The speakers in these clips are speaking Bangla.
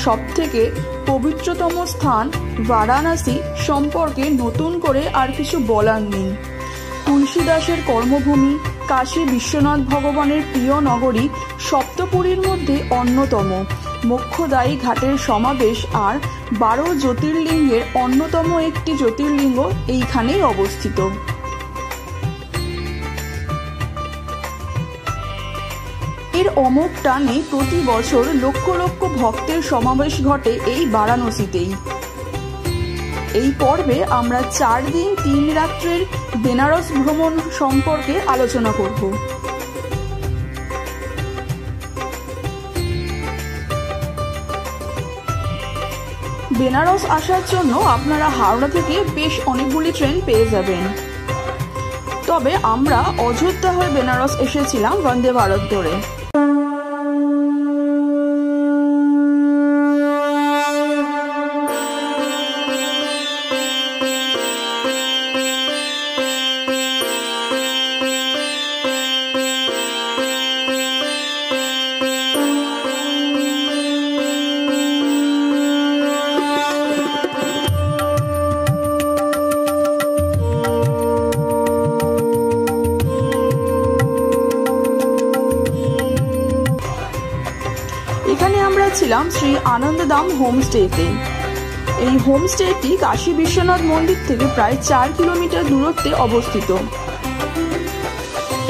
সবথেকে পবিত্রতম স্থান বারাণসী সম্পর্কে নতুন করে আর কিছু বলার নেই। তুলসীদাসের কর্মভূমি, কাশী বিশ্বনাথ ভগবানের প্রিয় নগরী, সপ্তপুরীর মধ্যে অন্যতম, মোক্ষদায়ী ঘাটের সমাবেশ আর 12 জ্যোতির্লিঙ্গের অন্যতম একটি জ্যোতির্লিঙ্গ এইখানেই অবস্থিত। এর অমোঘ টানে প্রতি বছর লক্ষ লক্ষ ভক্তের সমাবেশ ঘটে এই বারাণসীতেই। এই পর্বে আমরা 4 দিন 3 রাত্রের বেনারস ভ্রমণ সম্পর্কে আলোচনা করব। বেনারস আসার জন্য আপনারা হাওড়া থেকে বেশ অনেকগুলি ট্রেন পেয়ে যাবেন, তবে আমরা অযোধ্যা হয়ে বেনারস এসেছিলাম বন্দে ভারত ধরে। এখানে আমরা ছিলাম শ্রী আনন্দধাম হোমস্টেতে। এই হোমস্টেটি কাশী বিশ্বনাথ মন্দির থেকে প্রায় 4 কিলোমিটার দূরত্বে অবস্থিত।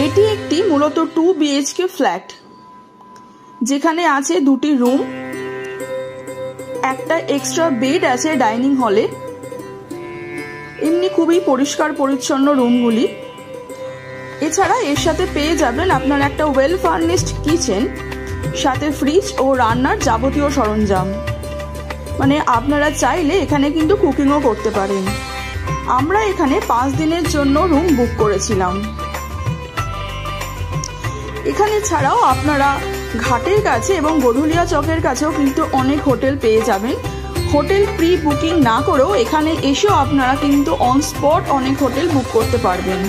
এটি একটি মূলত 2 BHK ফ্ল্যাট, যেখানে আছে 2টি রুম, একটা এক্সট্রা বেড আছে ডাইনিং হলে। এমনি খুবই পরিষ্কার পরিচ্ছন্ন রুমগুলি। এছাড়া এর সাথে পেয়ে যাবেন আপনার একটা ওয়েল ফার্নিশড কিচেন, সাথে ফ্রিজ ও রান্নার যাবতীয় সরঞ্জাম। মানে আপনারা চাইলে এখানে কিন্তু কুকিংও করতে পারেন। আমরা এখানে 5 দিনের জন্য রুম বুক করেছিলাম। এখানে ছাড়াও আপনারা ঘাটের কাছে এবং গধুলিয়া চকের কাছেও কিন্তু অনেক হোটেল পেয়ে যাবেন। হোটেল প্রি বুকিং না করেও এখানে এসেও আপনারা কিন্তু অন স্পট অনেক হোটেল বুক করতে পারবেন।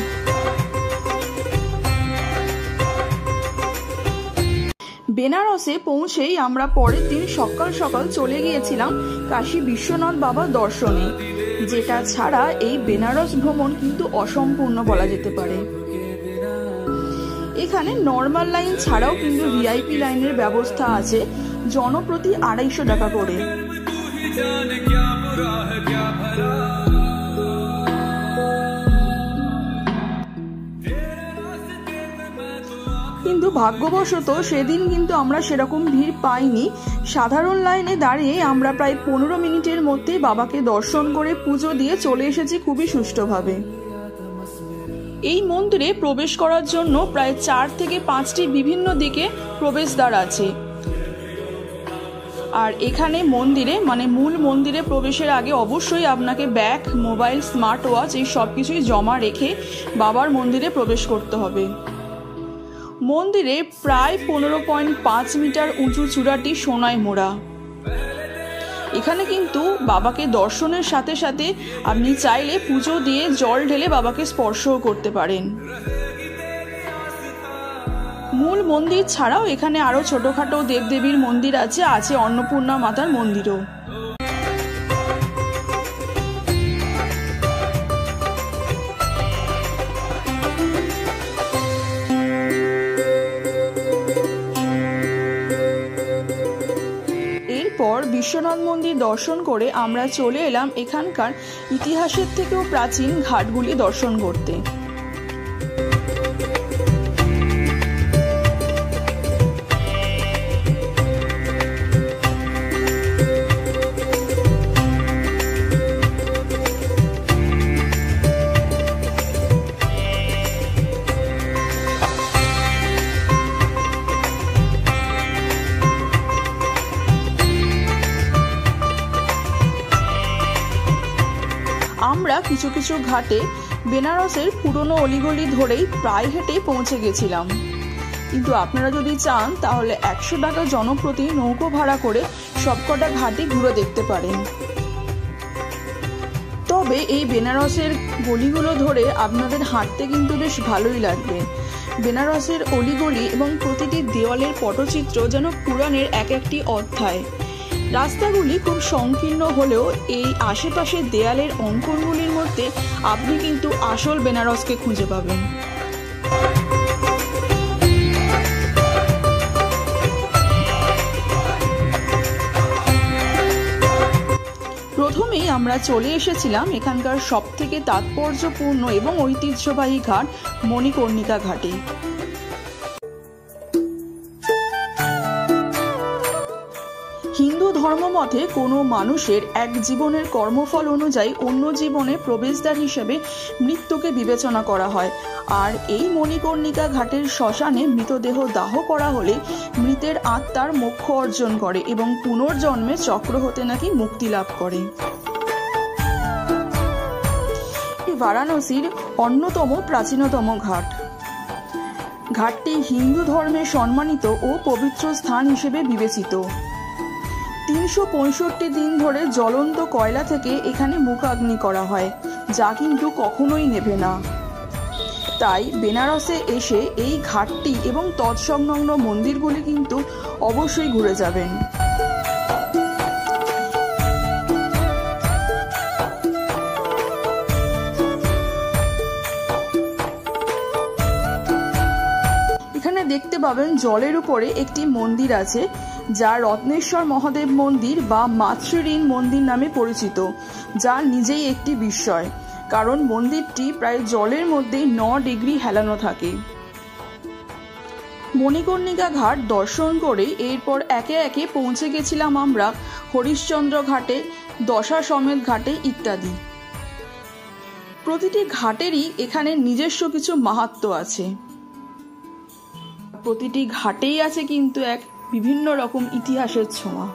বেনারসে পৌঁছেই আমরা পরের দিন সকাল সকাল চলে গিয়েছিলাম কাশী বিশ্বনাথ বাবা দর্শনে, যেটা ছাড়া এই বেনারস ভ্রমণ কিন্তু অসম্পূর্ণ বলা যেতে পারে। এখানে নর্মাল লাইন ছাড়াও কিন্তু ভিআইপি লাইনের ব্যবস্থা আছে, জনপ্রতি 250 টাকা করে। কিন্তু ভাগ্যবশত সেদিন কিন্তু আমরা সেরকম ভিড় পাইনি। সাধারণ লাইনে দাঁড়িয়ে আমরা প্রায় 15 মিনিটের মধ্যে বাবাকে দর্শন করে পুজো দিয়ে চলে এসেছি খুবই সুষ্ঠুভাবে। এই মন্দিরে প্রবেশ করার জন্য প্রায় 4 থেকে 5টি বিভিন্ন দিকে প্রবেশদ্বার আছে। আর এখানে মন্দিরে মানে মূল মন্দিরে প্রবেশের আগে অবশ্যই আপনাকে ব্যাগ, মোবাইল, স্মার্ট ওয়াচ এই সব কিছুই জমা রেখে বাবার মন্দিরে প্রবেশ করতে হবে। মন্দিরে প্রায় 15.5 মিটার উঁচু চূড়াটি সোনায় মোড়া। এখানে কিন্তু বাবাকে দর্শনের সাথে সাথে আপনি চাইলে পুজো দিয়ে জল ঢেলে বাবাকে স্পর্শও করতে পারেন। মূল মন্দির ছাড়াও এখানে আরো ছোটখাটো দেবদেবীর মন্দির আছে অন্নপূর্ণা মাতার মন্দিরও। এরপর বিশ্বনাথ মন্দির দর্শন করে আমরা চলে এলাম এখানকার ইতিহাসের থেকেও প্রাচীন ঘাটগুলি দর্শন করতে। আমরা কিছু কিছু ঘাটে বেনারসের পুরনো অলিগলি ধরেই প্রায় হেঁটে পৌঁছে গেছিলাম। কিন্তু আপনারা যদি চান তাহলে 100 টাকা জনপ্রতি নৌকো ভাড়া করে সবকটা ঘাটই ঘুরে দেখতে পারেন। তবে এই বেনারসের গলিগুলো ধরে আপনাদের হাঁটতে কিন্তু বেশ ভালোই লাগবে। বেনারসের অলিগলি এবং প্রতিটি দেওয়ালের পটচিত্র যেন পুরাণের এক একটি অধ্যায়। রাস্তাগুলি খুব সংকীর্ণ হলেও এই আশেপাশের দেয়ালের অঙ্কনগুলির মধ্যে আপনি কিন্তু আসল বেনারসকে খুঁজে পাবেন। প্রথমেই আমরা চলে এসেছিলাম এখানকার সবথেকে তাৎপর্যপূর্ণ এবং ঐতিহ্যবাহী ঘাট মণিকর্ণিকা ঘাটে। হিন্দু ধর্মমতে কোনো মানুষের এক জীবনের কর্মফল অনুযায়ী অন্য জীবনে প্রবেশদ্বার হিসেবে মৃত্যুকে বিবেচনা করা হয়, আর এই মণিকর্ণিকা ঘাটের শ্মশানে মৃতদেহ দাহ করা হলে মৃতের আত্মার মোক্ষ অর্জন করে এবং পুনর্জন্মে চক্র হতে নাকি মুক্তি লাভ করে। বারাণসীর অন্যতম প্রাচীনতম ঘাট। ঘাটটি হিন্দু ধর্মে সম্মানিত ও পবিত্র স্থান হিসেবে বিবেচিত। 365 দিন ধরে জ্বলন্ত কয়লা থেকে এখানে মুখাগ্নি করা হয়, যা কিন্তু কখনোই নেভে না। তাই বেনারসে এসে এই ঘাটটি এবং তৎসংলগ্ন মন্দিরগুলি কিন্তু অবশ্যই ঘুরে যাবেন। এখানে দেখতে পাবেন জলের উপরে একটি মন্দির আছে, যা রত্নেশ্বর মহাদেব মন্দির বা মাতৃঋণ মন্দির নামে পরিচিত, যা নিজেই একটি বিস্ময়, কারণ মন্দিরটি প্রায় জলের মধ্যেই 9 ডিগ্রি হেলানো থাকে। মণিকর্ণিকা ঘাট দর্শন করে এরপর একে একে পৌঁছে গেছিলাম আমরা হরিশ্চন্দ্র ঘাটে, দশাশ্বমেধ ঘাটে ইত্যাদি। প্রতিটি ঘাটেরই এখানে নিজস্ব কিছু মাহাত্ম্য আছে। প্রতিটি ঘাটেই আছে কিন্তু এক বিভিন্ন রকম ইতিহাসের ছোঁয়া।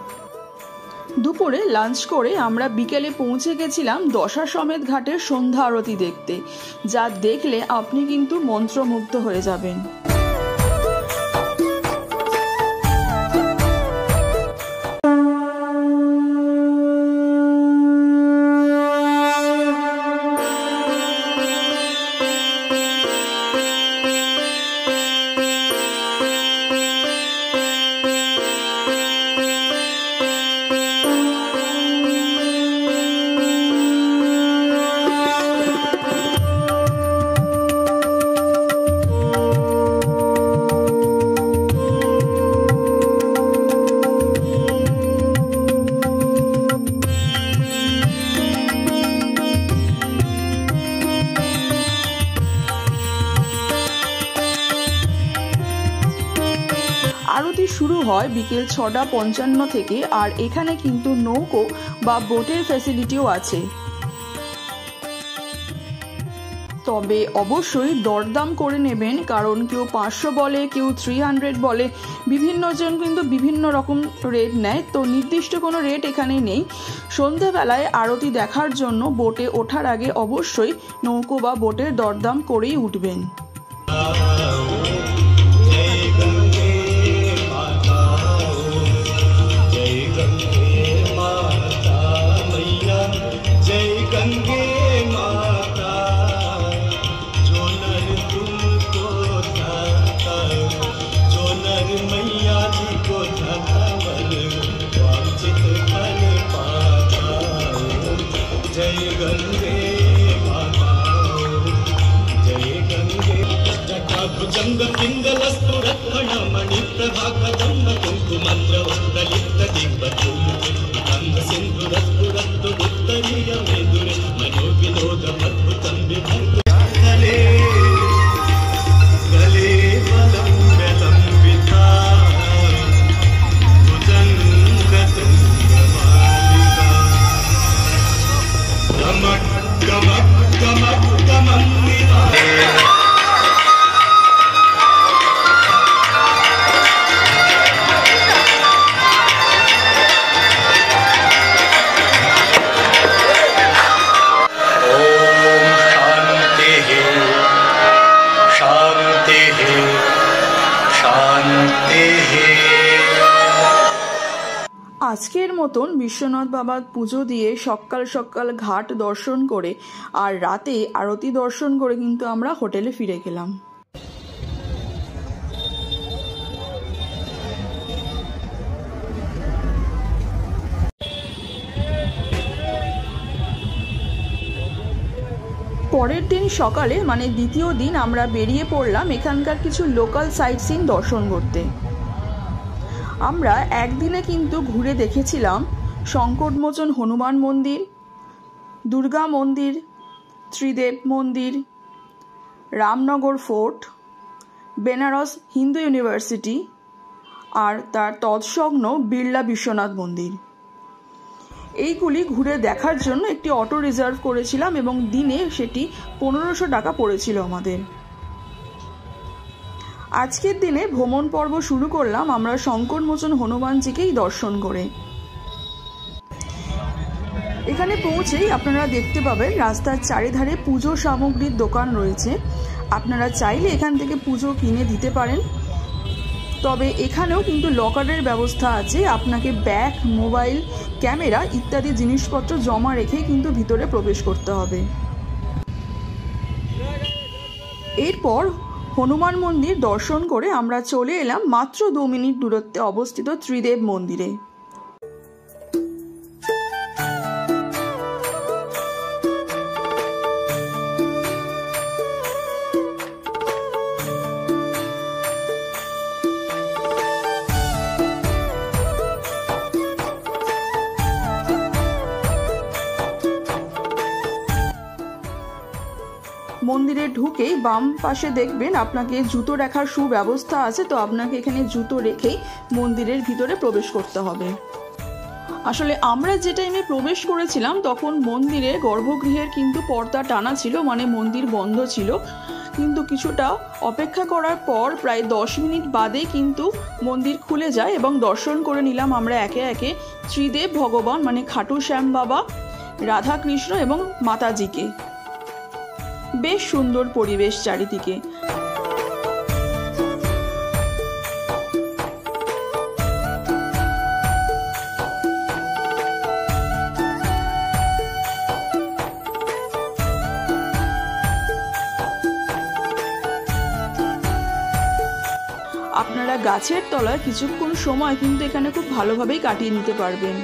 দুপুরে লাঞ্চ করে আমরা বিকেলে পৌঁছে গেছিলাম দশাশ্বমেধ ঘাটের সন্ধ্যা আরতি দেখতে, যা দেখলে আপনি কিন্তু মন্ত্রমুগ্ধ হয়ে যাবেন। আরতি শুরু হয় বিকেল 6:55 থেকে, আর এখানে কিন্তু নৌকো বা বোটের ফ্যাসিলিটিও আছে। তবে অবশ্যই দরদাম করে নেবেন, কারণ কেউ 500 বলে, কেউ 300 বলে, বিভিন্ন জন কিন্তু বিভিন্ন রকম রেট নেয়, তো নির্দিষ্ট কোনো রেট এখানে নেই। সন্ধেবেলায় আরতি দেখার জন্য বোটে ওঠার আগে অবশ্যই নৌকো বা বোটের দরদাম করেই উঠবেন। আজকের মতন বিশ্বনাথ বাবার পুজো দিয়ে সকাল সকাল ঘাট দর্শন করে আর রাতে আরতি দর্শন করে কিন্তু আমরা হোটেলে ফিরে গেলাম। পরের দিন সকালে মানে দ্বিতীয় দিন আমরা বেরিয়ে পড়লাম এখানকার কিছু লোকাল সাইট সিন দর্শন করতে। আমরা একদিনে কিন্তু ঘুরে দেখেছিলাম সংকটমোচন হনুমান মন্দির, দুর্গা মন্দির, ত্রিদেব মন্দির, রামনগর ফোর্ট, বেনারস হিন্দু ইউনিভার্সিটি আর তার তৎসংলগ্ন বিড়লা বিশ্বনাথ মন্দির। এইগুলি ঘুরে দেখার জন্য একটি অটো রিজার্ভ করেছিলাম এবং দিনে সেটি 1500 টাকা পড়েছিল আমাদের। আজকের দিনে ভ্রমণ পর্ব শুরু করলাম আমরা সংকটমোচন হনুমানজিকেই দর্শন করে। এখানে পৌঁছেই আপনারা দেখতে পাবেন রাস্তার চারিধারে পুজো সামগ্রীর দোকান রয়েছে। আপনারা চাইলে এখান থেকে পুজো কিনে দিতে পারেন, তবে এখানেও কিন্তু লকারের ব্যবস্থা আছে। আপনাকে ব্যাগ, মোবাইল, ক্যামেরা ইত্যাদি জিনিসপত্র জমা রেখে কিন্তু ভিতরে প্রবেশ করতে হবে। এরপর হনুমান মন্দির দর্শন করে আমরা চলে এলাম মাত্র 2 মিনিট দূরত্বে অবস্থিত ত্রিদেব মন্দিরে। মন্দিরে ঢুকেই বাম পাশে দেখবেন আপনাকে জুতো রাখার সুব্যবস্থা আছে, তো আপনাকে এখানে জুতো রেখেই মন্দিরের ভিতরে প্রবেশ করতে হবে। আসলে আমরা যে টাইমে প্রবেশ করেছিলাম তখন মন্দিরের গর্ভগৃহের কিন্তু পর্দা টানা ছিল, মানে মন্দির বন্ধ ছিল। কিন্তু কিছুটা অপেক্ষা করার পর প্রায় 10 মিনিট বাদে কিন্তু মন্দির খুলে যায় এবং দর্শন করে নিলাম আমরা একে একে ত্রিদেব ভগবান মানে খাটু শ্যাম বাবা, রাধাকৃষ্ণ এবং মাতাজিকে। বেশ সুন্দর পরিবেশ চারিদিকে। আপনারা গাছের তলায় কিছুক্ষণ সময় কিন্তু এখানে খুব ভালোভাবেই কাটিয়ে নিতে পারবেন।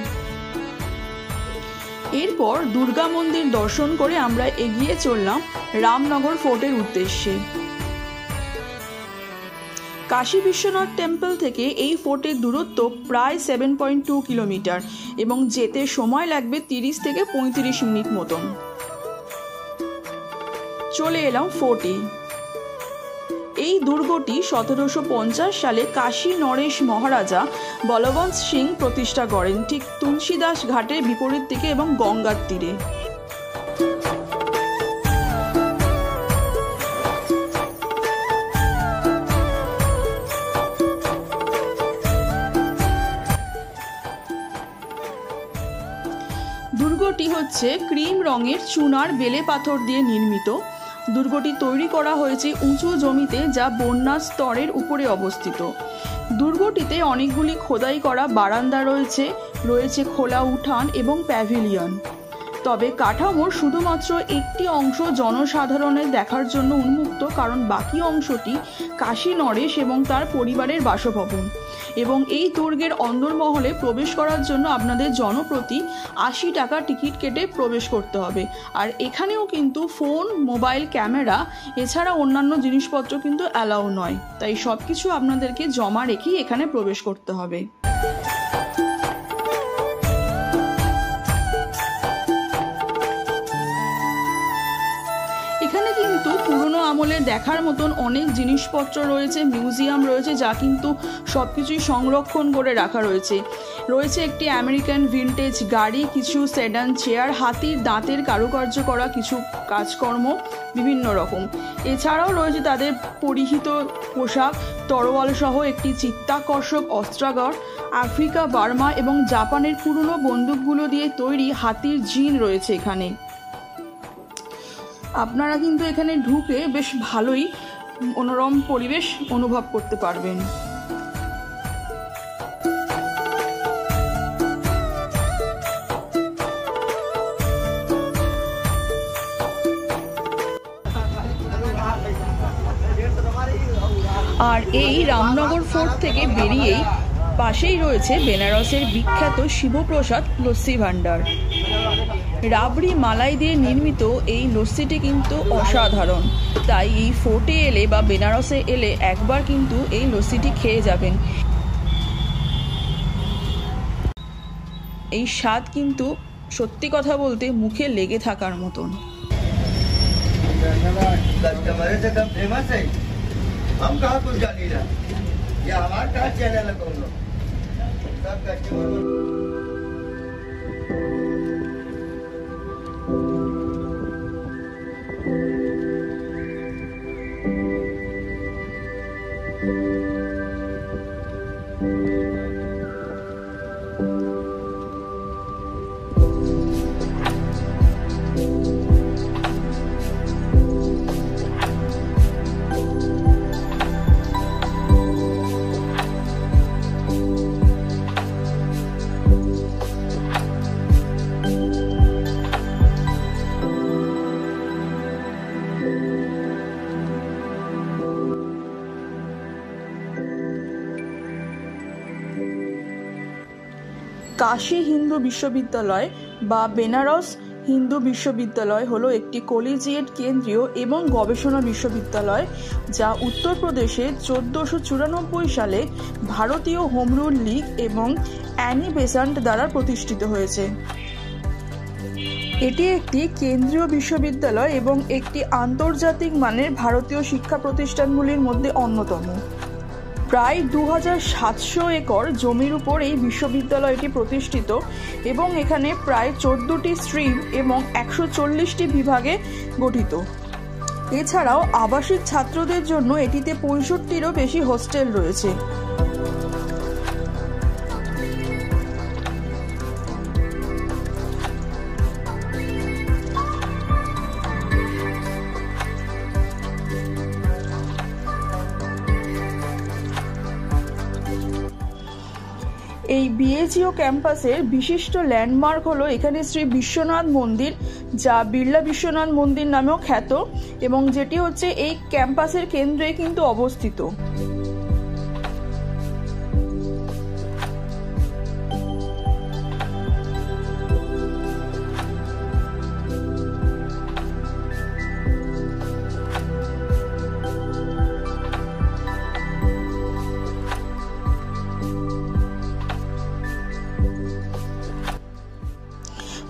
এরপর দুর্গা মন্দির দর্শন করে আমরা এগিয়ে চললাম রামনগর ফোর্টের উদ্দেশ্যে। কাশী বিশ্বনাথ টেম্পল থেকে এই ফোর্টের দূরত্ব প্রায় 7.2 কিলোমিটার এবং যেতে সময় লাগবে 30 থেকে 35 মিনিট মতন। চলে এলাম ফোর্টে। এই দুর্গটি 1750 সালে কাশী নরেশ মহারাজা বলবন্ত সিং প্রতিষ্ঠা করেন, ঠিক তুলসীদাস ঘাটের বিপরীত দিকে এবং গঙ্গার তীরে। দুর্গটি হচ্ছে ক্রিম রঙের চুনার বেলে পাথর দিয়ে নির্মিত। দুর্গটি তৈরি করা হয়েছে উঁচু জমিতে, যা বন্যা স্তরের উপরে অবস্থিত। দুর্গটিতে অনেকগুলি খোদাই করা বারান্দা রয়েছে খোলা উঠান এবং প্যাভিলিয়ন। তবে কাঠামোর শুধুমাত্র একটি অংশ জনসাধারণের দেখার জন্য উন্মুক্ত, কারণ বাকি অংশটি কাশী নরেশ এবং তার পরিবারের বাসভবন। এবং এই দুর্গের অন্দরমহলে প্রবেশ করার জন্য আপনাদের জনপ্রতি 80 টাকা টিকিট কেটে প্রবেশ করতে হবে। আর এখানেও কিন্তু ফোন, মোবাইল, ক্যামেরা এছাড়া অন্যান্য জিনিসপত্র কিন্তু অ্যালাউ নয়, তাই সব কিছু আপনাদেরকে জমা রেখেই এখানে প্রবেশ করতে হবে। এখানে কিন্তু পুরনো আমলে দেখার মতন অনেক জিনিসপত্র রয়েছে, মিউজিয়াম রয়েছে, যা কিন্তু সব কিছুই সংরক্ষণ করে রাখা রয়েছে একটি আমেরিকান ভিনটেজ গাড়ি, কিছু সেডান চেয়ার, হাতির দাঁতের কারুকার্য করা কিছু কাজকর্ম বিভিন্ন রকম। এছাড়াও রয়েছে তাদের পরিহিত পোশাক, তরোয়াল সহ একটি চিত্তাকর্ষক অস্ত্রাগার, আফ্রিকা, বার্মা এবং জাপানের পুরনো বন্দুকগুলো দিয়ে তৈরি হাতির জিন রয়েছে এখানে। আপনারা কিন্তু এখানে ঢুকে বেশ ভালোই মনোরম পরিবেশ অনুভব করতে পারবেন। আর এই রামনগর ফোর্ট থেকে বেরিয়েই পাশেই রয়েছে বেনারসের বিখ্যাত শিবপ্রসাদ লস্যি ভান্ডার। রাবড়ি মালাই দিয়ে নির্মিত এই লস্যিটি কিন্তু অসাধারণ। তাই এই ফোর্টে এলে বা বেনারসে এলে একবার কিন্তু এই লস্যিটি খেয়ে যাবেন। এই স্বাদ কিন্তু সত্যি কথা বলতে মুখে লেগে থাকার মতন। কাশী হিন্দু বিশ্ববিদ্যালয় বা বেনারস হিন্দু বিশ্ববিদ্যালয় হলো একটি কলেজিয়েট কেন্দ্রীয় এবং গবেষণা বিশ্ববিদ্যালয়, যা উত্তরপ্রদেশে 1494 সালে ভারতীয় হোম রুল লীগ এবং অ্যানি বেসান্ট দ্বারা প্রতিষ্ঠিত হয়েছে। এটি একটি কেন্দ্রীয় বিশ্ববিদ্যালয় এবং একটি আন্তর্জাতিক মানের ভারতীয় শিক্ষা প্রতিষ্ঠানগুলির মধ্যে অন্যতম। প্রায় 2700 একর জমির উপর এই বিশ্ববিদ্যালয়টি প্রতিষ্ঠিত এবং এখানে প্রায় 14টি স্ট্রিম এবং 140টি বিভাগে গঠিত। এছাড়াও আবাসিক ছাত্রদের জন্য এটিতে 65টিরও বেশি হোস্টেল রয়েছে। এই বিএজিও ক্যাম্পাসের বিশিষ্ট ল্যান্ডমার্ক হলো এখানে শ্রী বিশ্বনাথ মন্দির, যা বিড়লা বিশ্বনাথ মন্দির নামেও খ্যাত এবং যেটি হচ্ছে এই ক্যাম্পাসের কেন্দ্রে কিন্তু অবস্থিত।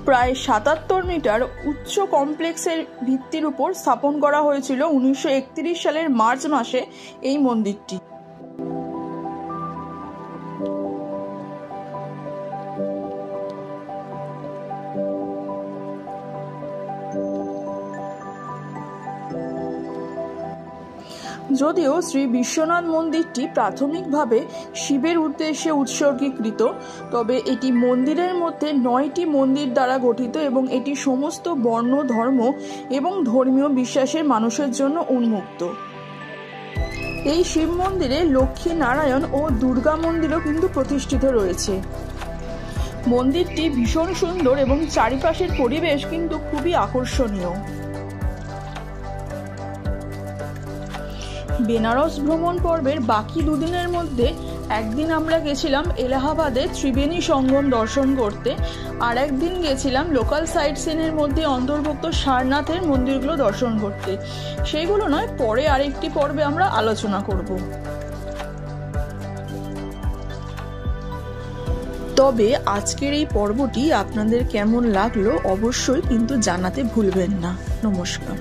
প্রায় 77 মিটার উচ্চ কমপ্লেক্সের ভিত্তির উপর স্থাপন করা হয়েছিল 1931 সালের মার্চ মাসে এই মন্দিরটি। যদিও শ্রী বিশ্বনাথ মন্দিরটি প্রাথমিকভাবে শিবের উদ্দেশ্যে উৎসর্গীকৃত, তবে এটি মন্দিরের মধ্যে 9টি মন্দির দ্বারা গঠিত এবং এটি সমস্ত বর্ণ, ধর্ম এবং ধর্মীয় বিশ্বাসের মানুষের জন্য উন্মুক্ত। এই শিব মন্দিরে লক্ষ্মী নারায়ণ ও দুর্গা মন্দিরও কিন্তু প্রতিষ্ঠিত রয়েছে। মন্দিরটি ভীষণ সুন্দর এবং চারিপাশের পরিবেশ কিন্তু খুবই আকর্ষণীয়। বেনারস ভ্রমণ পর্বের বাকি দুদিনের মধ্যে একদিন আমরা গেছিলাম এলাহাবাদে ত্রিবেণী সঙ্গম দর্শন করতে, আর একদিন গেছিলাম লোকাল সাইট সিনের মধ্যে অন্তর্ভুক্ত সারনাথের মন্দিরগুলো দর্শন করতে। সেইগুলো নয়, পরে আরেকটি পর্বে আমরা আলোচনা করব। তবে আজকের এই পর্বটি আপনাদের কেমন লাগলো অবশ্যই কিন্তু জানাতে ভুলবেন না। নমস্কার।